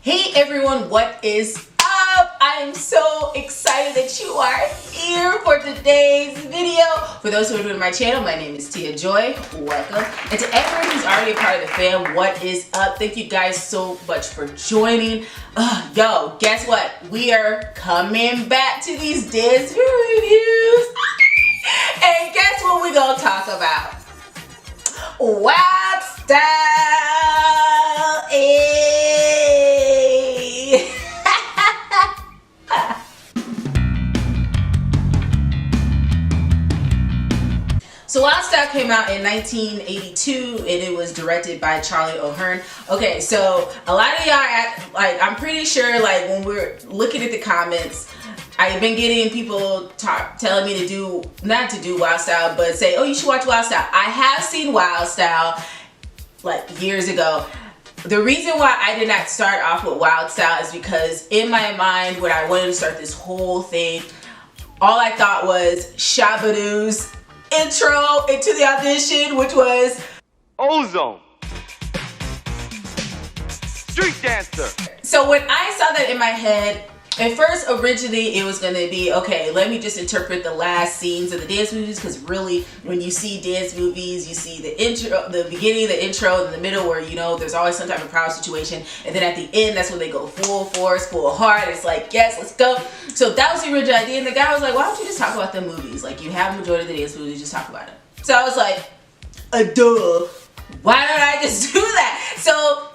Hey everyone, what is up? I am so excited that you are here for today's video. For those who are new to my channel, my name is Tia Joy. Welcome. And to everyone who's already a part of the fam, what is up? Thank you guys so much for joining. Yo, guess what? We are coming back to these dance reviews. And guess what we're gonna talk about? Wild Style. So Wild Style came out in 1982 and it was directed by Charlie O'Hearn. Okay, so a lot of y'all act like, I'm pretty sure like when we're looking at the comments, I've been getting people telling me to do, not to do Wild Style, but say, oh, you should watch Wild Style. I have seen Wild Style like years ago. The reason why I did not start off with Wild Style is because in my mind, when I wanted to start this whole thing, all I thought was Shabba-Doo's intro into the audition, which was Ozone Street Dancer. So when I saw that in my head, at first originally it was going to be, okay, let me just interpret the last scenes of the dance movies, because really when you see dance movies, you see the intro, the beginning, the intro, and the middle where, you know, there's always some type of crowd situation, and then at the end that's when they go full force, full heart. It's like, yes, let's go. So that was the original idea, and the guy was like, why don't you just talk about the movies? Like, you have the majority of the dance movies, just talk about it. So I was like, duh, why don't I just do that? So,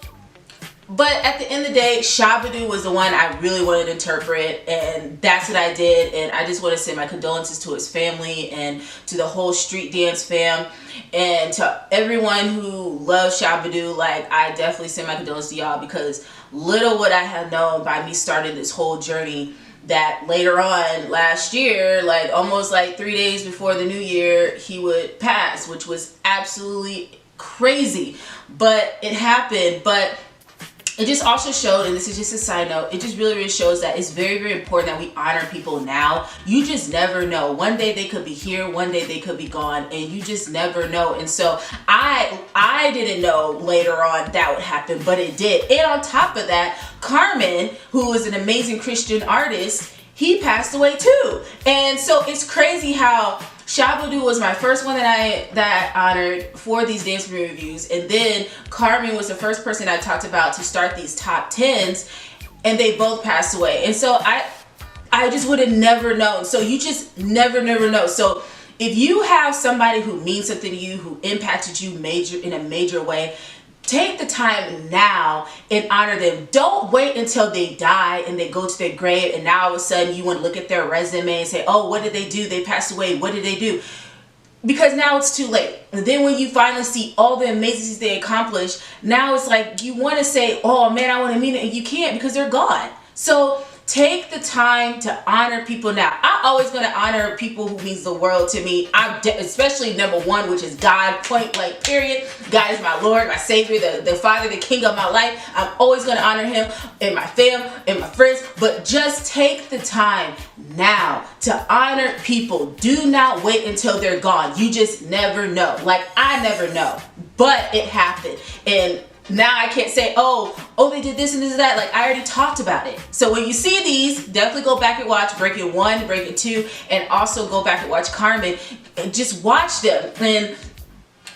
but at the end of the day, Shabba-Doo was the one I really wanted to interpret, and that's what I did. And I just want to send my condolences to his family and to the whole street dance fam, and to everyone who loves Shabba-Doo. Like, I definitely send my condolences to y'all, because little would I have known by me starting this whole journey that later on last year, like almost like 3 days before the new year, he would pass, which was absolutely crazy. But it happened. But it just also showed, and this is just a side note, it just really shows that it's very, very important that we honor people now. You just never know. One day they could be here, one day they could be gone, and you just never know. And so I didn't know later on that would happen, but it did. And on top of that, Carmen, who is an amazing Christian artist, he passed away too. And so it's crazy how Shabba-Doo was my first one that I honored for these dance reviews, and then Carmen was the first person I talked about to start these top 10s. and they both passed away. And so I just would have never known. So you just never know. So if you have somebody who means something to you, who impacted you in a major way, take the time now and honor them. Don't wait until they die and they go to their grave and now all of a sudden you want to look at their resume and say, oh, what did they do? They passed away. What did they do? Because now it's too late. And then when you finally see all the amazing things they accomplished, now it's like you want to say, oh man, I want to meet it, and you can't because they're gone. So take the time to honor people now. I'm always going to honor people who means the world to me. Especially number one, which is God, point blank, period. God is my Lord, my Savior, the Father, the King of my life. I'm always going to honor him and my fam and my friends. But just take the time now to honor people. Do not wait until they're gone. You just never know. Like, I never know. But it happened. And now I can't say, oh, they did this and this and that. Like, I already talked about it. So when you see these, definitely go back and watch Breaking 1, Breaking 2, and also go back and watch Carmen and just watch them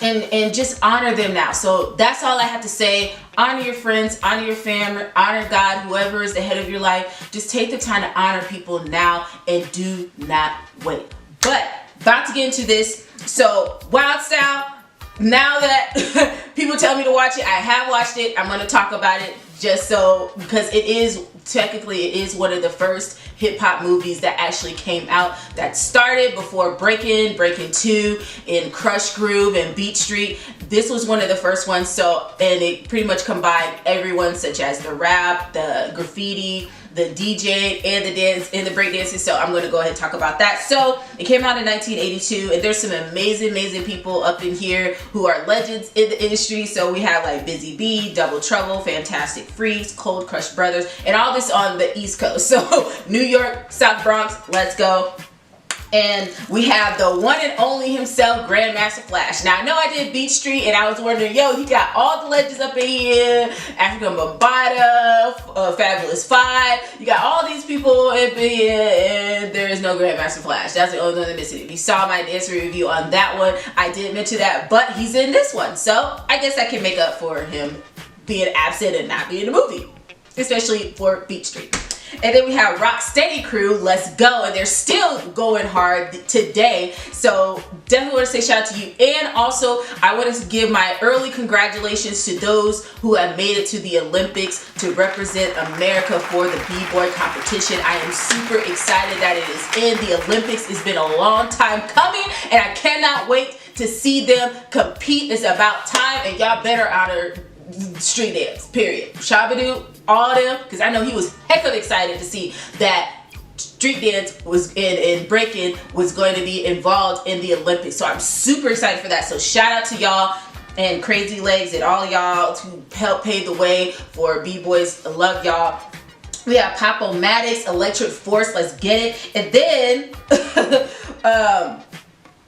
and just honor them now. So that's all I have to say. Honor your friends, honor your family, honor God, whoever is the head of your life. Just take the time to honor people now and do not wait. But about to get into this. So Wild Style. Now that people tell me to watch it, I have watched it. I'm going to talk about it just so, because it is one of the first hip hop movies that actually came out, that started before Breaking 2 in Crush Groove and Beat Street. This was one of the first ones. So, and it pretty much combined everyone, such as the rap, the graffiti, the DJ, and the dance and the breakdancing. So I'm going to go ahead and talk about that. So it came out in 1982, and there's some amazing people up in here who are legends in the industry. So we have like Busy B, Double Trouble, Fantastic Freaks, Cold Crush Brothers, and all this on the East Coast. So New York, South Bronx, let's go. And we have the one and only himself, Grandmaster Flash. Now, I know I did Beat Street, and I was wondering, yo, you got all the legends up in here. African Bambaataa, Fabulous 5. You got all these people up in here, and there is no Grandmaster Flash. That's the only one that's missing. If you saw my dance review on that one, I did mention that, but he's in this one. So I guess I can make up for him being absent and not being in the movie, especially for Beat Street. And then we have Rocksteady Crew, Let's Go, and they're still going hard today. So definitely want to say shout out to you. And also, I want to give my early congratulations to those who have made it to the Olympics to represent America for the B-Boy competition. I am super excited that it is in the Olympics. It's been a long time coming, and I cannot wait to see them compete. It's about time, and y'all better honor street dance, period. Shabba-Doo, all them, because I know he was heck of excited to see that street dance was in breaking was going to be involved in the Olympics. So I'm super excited for that. So shout out to y'all and Crazy Legs and all y'all to help pave the way for B-Boys. I love y'all. We have Pop-O-Matic, Electric Force, let's get it. And then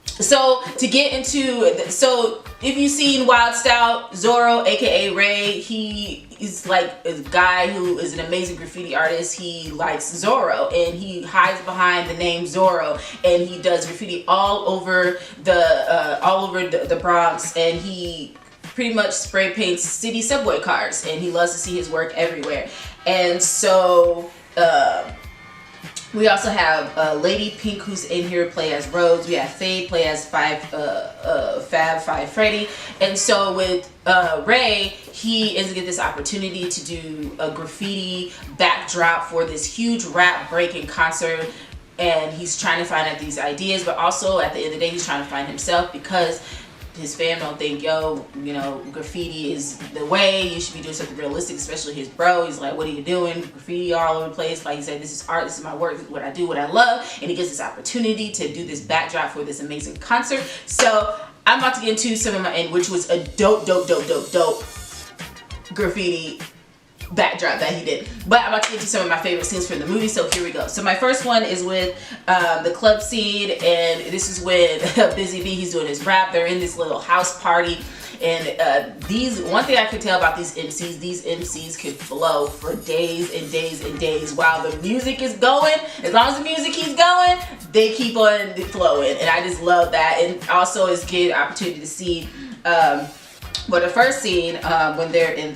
so to get into, so if you've seen Wild Style, Zorro, aka Ray, he is like a guy who is an amazing graffiti artist. He likes Zorro, and he hides behind the name Zorro, and he does graffiti all over the Bronx, and he pretty much spray paints city subway cars, and he loves to see his work everywhere. And so we also have Lady Pink, who's in here, play as Rose. We have Fade, play as Fab Five Freddy. And so with Ray, he is gonna get this opportunity to do a graffiti backdrop for this huge rap breaking concert. And he's trying to find out these ideas, but also at the end of the day, he's trying to find himself, because his fam don't think, yo, you know, graffiti is the way. You should be doing something realistic, especially his bro. He's like, what are you doing? Graffiti all over the place. Like he said, this is art, this is my work, this is what I do, what I love. And he gets this opportunity to do this backdrop for this amazing concert. So I'm about to get into some of my, which was a dope graffiti backdrop that he did. But I'm about to get to some of my favorite scenes from the movie, so here we go. So my first one is with the club scene, and this is when Busy B, he's doing his rap. They're in this little house party, and one thing I could tell about these MCs could flow for days and days and days while the music is going. As long as the music keeps going, they keep on flowing, and I just love that. And also it's good opportunity to see but the first scene when they're in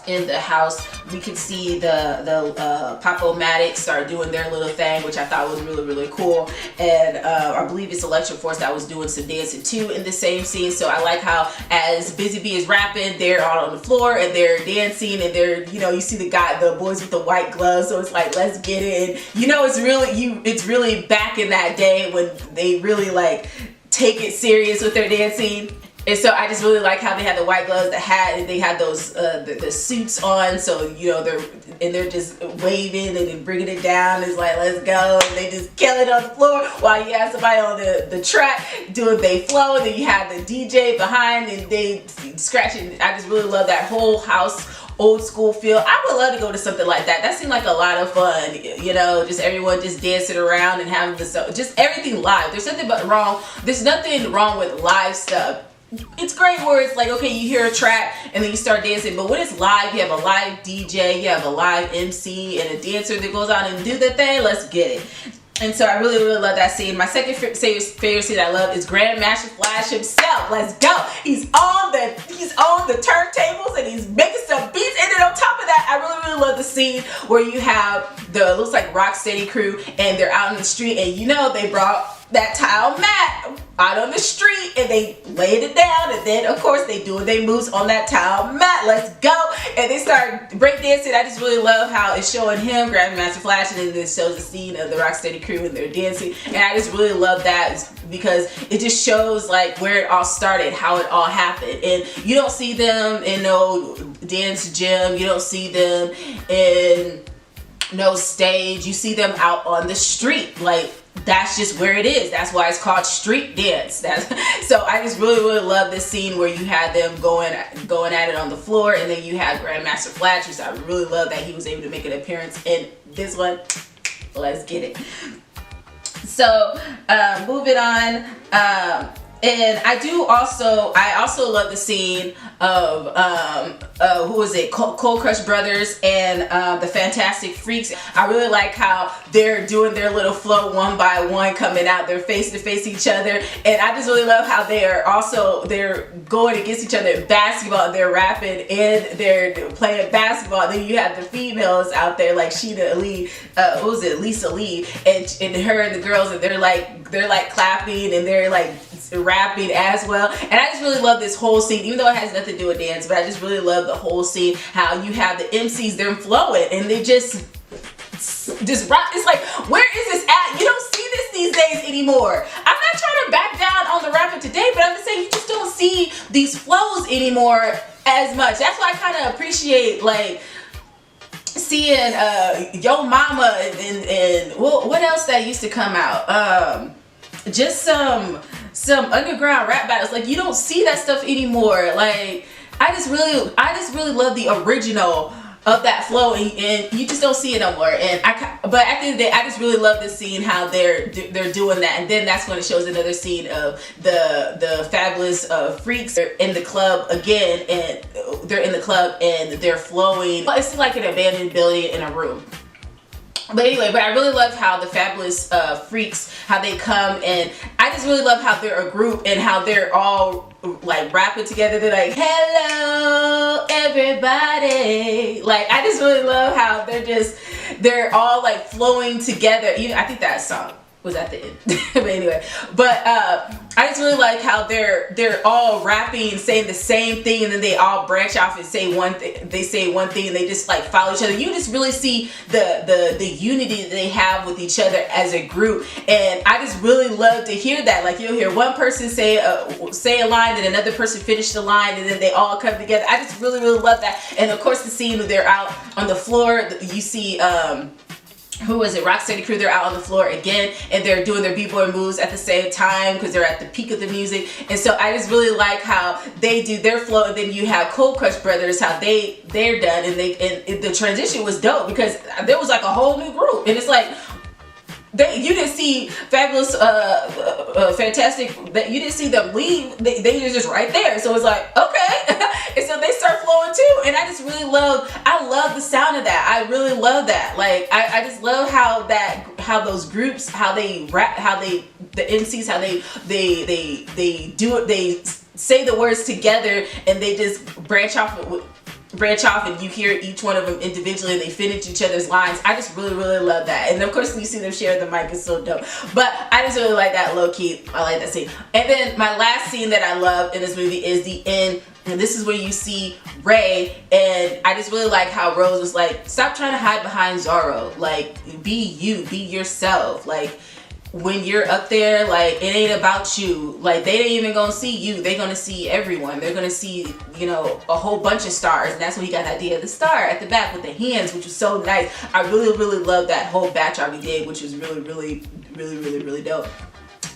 in the house. We could see the Pop-O-Matic start doing their little thing, which I thought was really, really cool. And I believe it's Electric Force that was doing some dancing too in the same scene. So I like how as Busy Bee is rapping, they're all on the floor and they're dancing, and they're, you know, you see the boys with the white gloves. So it's like, let's get it. And, you know, it's really back in that day when they really like take it serious with their dancing. And so I just really like how they had the white gloves, the hat, and they had those the suits on. So, you know, they're just waving and then bringing it down. It's like, let's go. And they just kill it on the floor while you have somebody on the track doing They Flow. And then you have the DJ behind and they scratching. I just really love that whole house old school feel. I would love to go to something like that. That seemed like a lot of fun, you know, just everyone just dancing around and having just everything live. There's nothing wrong with live stuff. It's great where it's like, okay, you hear a track and then you start dancing, but when it's live, you have a live DJ, you have a live MC and a dancer that goes on and do the thing. Let's get it. And so I really, really love that scene. My second favorite scene I love is Grandmaster Flash himself. Let's go. He's on the turntables and he's making some beats. And then on top of that, I really, really love the scene where you have looks like Rocksteady crew and they're out in the street, and you know they brought that tile mat out on the street and they laid it down, and then of course they do their moves on that tile mat. Let's go. And they start breakdancing. I just really love how it's showing him, Grandmaster Flash, and then it shows the scene of the Rocksteady crew and they're dancing. And I just really love that because it just shows like where it all started, how it all happened. And you don't see them in no dance gym, you don't see them in no stage, you see them out on the street. Like, that's just where it is. That's why it's called street dance. So I just really, really love this scene where you had them going at it on the floor, and then you had Grandmaster Flash, which I really love that he was able to make an appearance in this one. Let's get it. So moving on. And I also love the scene of who is it? Cold Crush Brothers and the Fantastic Freaks. I really like how they're doing their little flow one by one, coming out. They're face to face each other, and I just really love how they're going against each other in basketball. They're rapping and they're playing basketball. And then you have the females out there like Sheena Ali, Lisa Lee, and her and the girls, and they're like clapping and they're like rapping as well. And I just really love this whole scene, even though it has nothing to do with dance, but I just really love the whole scene, how you have the MCs, they're flowing and they just rock. It's like, where is this at? You don't see this these days anymore. I'm not trying to back down on the rapping today, but I'm just saying you just don't see these flows anymore as much. That's why I kind of appreciate like seeing Yo Mama and what else that used to come out, just some underground rap battles. Like, you don't see that stuff anymore. Like, I just really love the original of that flow, and you just don't see it no more. But at the end of the day, I just really love this scene, how they're doing that. And then that's when it shows another scene of the Fabulous Freaks. They're in the club again, and they're flowing. It's like an abandoned building in a room. But anyway, I really love how the Fabulous Freaks, how they come, and I just really love how they're a group and how they're all like rapping together. They're like, hello everybody. Like, I just really love how they're all like flowing together. I think that song was at the end. But anyway, I just really like how they're all rapping, saying the same thing, and then they all branch off and say one thing. They say one thing and they just like follow each other. You just really see the unity that they have with each other as a group, and I just really love to hear that. Like, you'll hear one person say a line, and another person finish the line, and then they all come together. I just really, really love that. And of course, the scene where they're out on the floor, you see who is it? Rocksteady crew. They're out on the floor again, and they're doing their b-boy moves at the same time because they're at the peak of the music. And so I just really like how they do their flow, and then you have Cold Crush Brothers, how they're done, and the transition was dope because there was like a whole new group, and it's like, you didn't see Fabulous, Fantastic. You didn't see them leave. They were just right there. So it's like, okay. And so they start flowing too. And I just really love the sound of that. I really love that. Like, I just love how those groups, how they rap, the MCs, how they do it. They say the words together, and they just branch off branch off and you hear each one of them individually and they finish each other's lines. I just really love that. And of course you see them share the mic is so dope. But I just really like that low key. I like that scene. And then my last scene that I love in this movie is the end. And this is where you see Ray, and I just really like how Rose was like, stop trying to hide behind Zorro. Like, be you, be yourself. Like, when you're up there, like, it ain't about you. Like, they ain't even gonna see you. They're gonna see everyone. They're gonna see, you know, a whole bunch of stars. And that's when he got the idea of the star at the back with the hands, which was so nice. I really love that whole backdrop he did, which was really dope.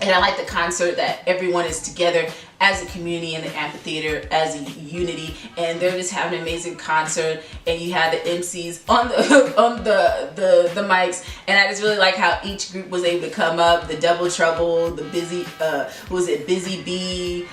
And I like the concert that everyone is together as a community in the amphitheater as a unity, and they're just having an amazing concert. And you have the MCs on the mics, and I just really like how each group was able to come up. The Double Trouble, the Busy Busy Bee,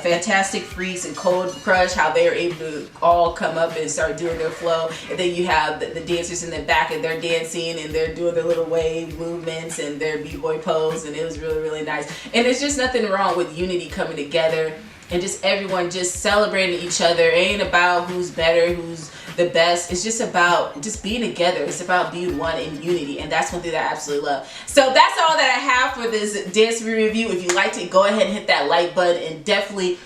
Fantastic Freaks and Cold Crush, how they were able to all come up and start doing their flow. And then you have the dancers in the back, and they're dancing and they're doing their little wave movements and their b-boy pose, and it was really nice. And there's just nothing wrong with unity coming together and just everyone just celebrating each other. It ain't about who's better, who's the best. It's just about just being together. It's about being one in unity, and that's one thing that I absolutely love. So that's all that I have for this dance review. If you liked it, go ahead and hit that like button, and definitely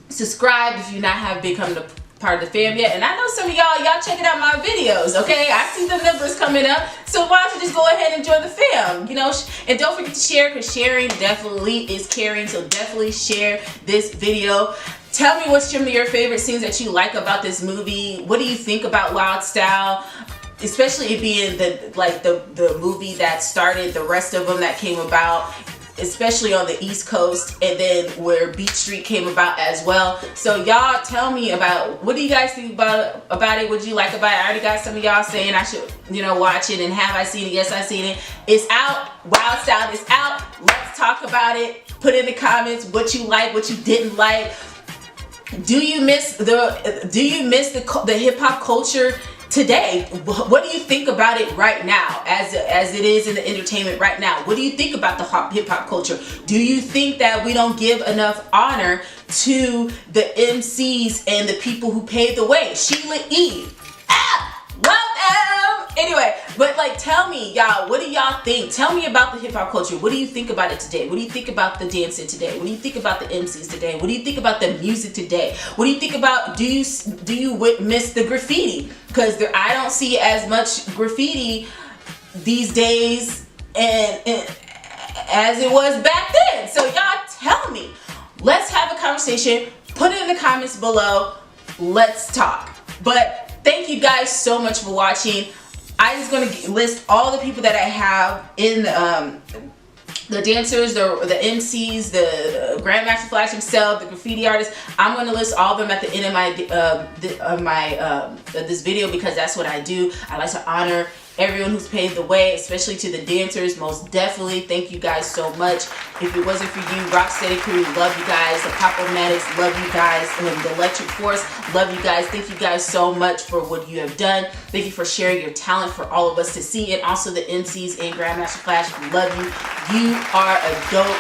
subscribe if you not have become the part of the fam yet. And I know some of y'all checking out my videos, okay? I see the numbers coming up, so why don't you just go ahead and join the fam, you know? And don't forget to share, because sharing definitely is caring. So definitely share this video. Tell me what's some of your favorite scenes that you like about this movie. What do you think about Wild Style? Especially it being the movie that started the rest of them that came about, especially on the East Coast, and then where Beat Street came about as well. So y'all tell me about, what do you guys think about it? What do you like about it? I already got some of y'all saying I should, you know, watch it. And have I seen it? Yes, I've seen it. It's out. Wild Style is out. Let's talk about it. Put in the comments what you like, what you didn't like. Do you miss the hip hop culture today? What do you think about it right now, as it is in the entertainment right now? What do you think about the hip hop culture? Do you think that we don't give enough honor to the MCs and the people who paved the way? Sheila E. Love them. Anyway, but like, tell me, y'all, what do y'all think? Tell me about the hip hop culture. What do you think about it today? What do you think about the dancing today? What do you think about the MCs today? What do you think about the music today? What do you think about, do you miss the graffiti? Because I don't see as much graffiti these days and as it was back then. So y'all tell me. Let's have a conversation. Put it in the comments below. Let's talk. But thank you guys so much for watching. I'm just going to list all the people that I have in the dancers, the MCs, the Grandmaster Flash himself, the graffiti artists. I'm going to list all of them at the end of this video, because that's what I do. I like to honor everyone who's paved the way, especially to the dancers. Most definitely, thank you guys so much. If it wasn't for you, Rocksteady Crew, love you guys. The Pop-O-Matics, love you guys. And the Electric Force, love you guys. Thank you guys so much for what you have done. Thank you for sharing your talent for all of us to see. And also the MCs and Grandmaster Flash, love you. You are a dope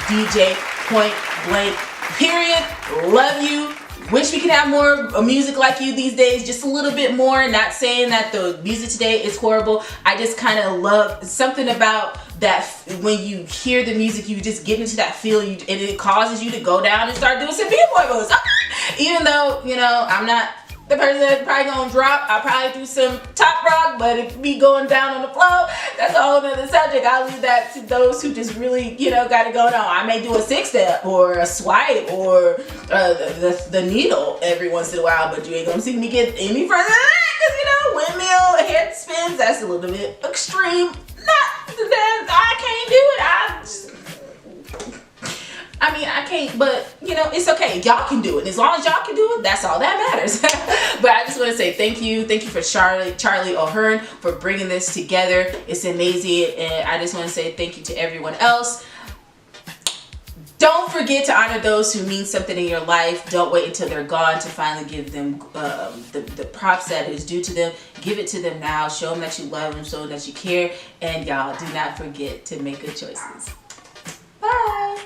DJ, point blank, period. Love you. Wish we could have more music like you these days, just a little bit more. Not saying that the music today is horrible. I just kind of love something about that. When you hear the music, you just get into that feel, and it causes you to go down and start doing some b-boy moves. Even though, you know, I'm not the person that's probably gonna drop. I'll probably do some top rock, but if me going down on the flow, that's a whole nother subject. I'll leave that to those who just really, you know, got it going on. I may do a 6-step or a swipe or the needle every once in a while, but you ain't gonna see me get any further than that, because, you know, windmill, head spins, that's a little bit extreme. Not that I can't do it. I mean, I can't, but, you know, it's okay. Y'all can do it. As long as y'all can do it, that's all that matters. But I just want to say thank you. Thank you for Charlie O'Hearn for bringing this together. It's amazing. And I just want to say thank you to everyone else. Don't forget to honor those who mean something in your life. Don't wait until they're gone to finally give them the props that is due to them. Give it to them now. Show them that you love them, show them that you care. And y'all, do not forget to make good choices. Bye.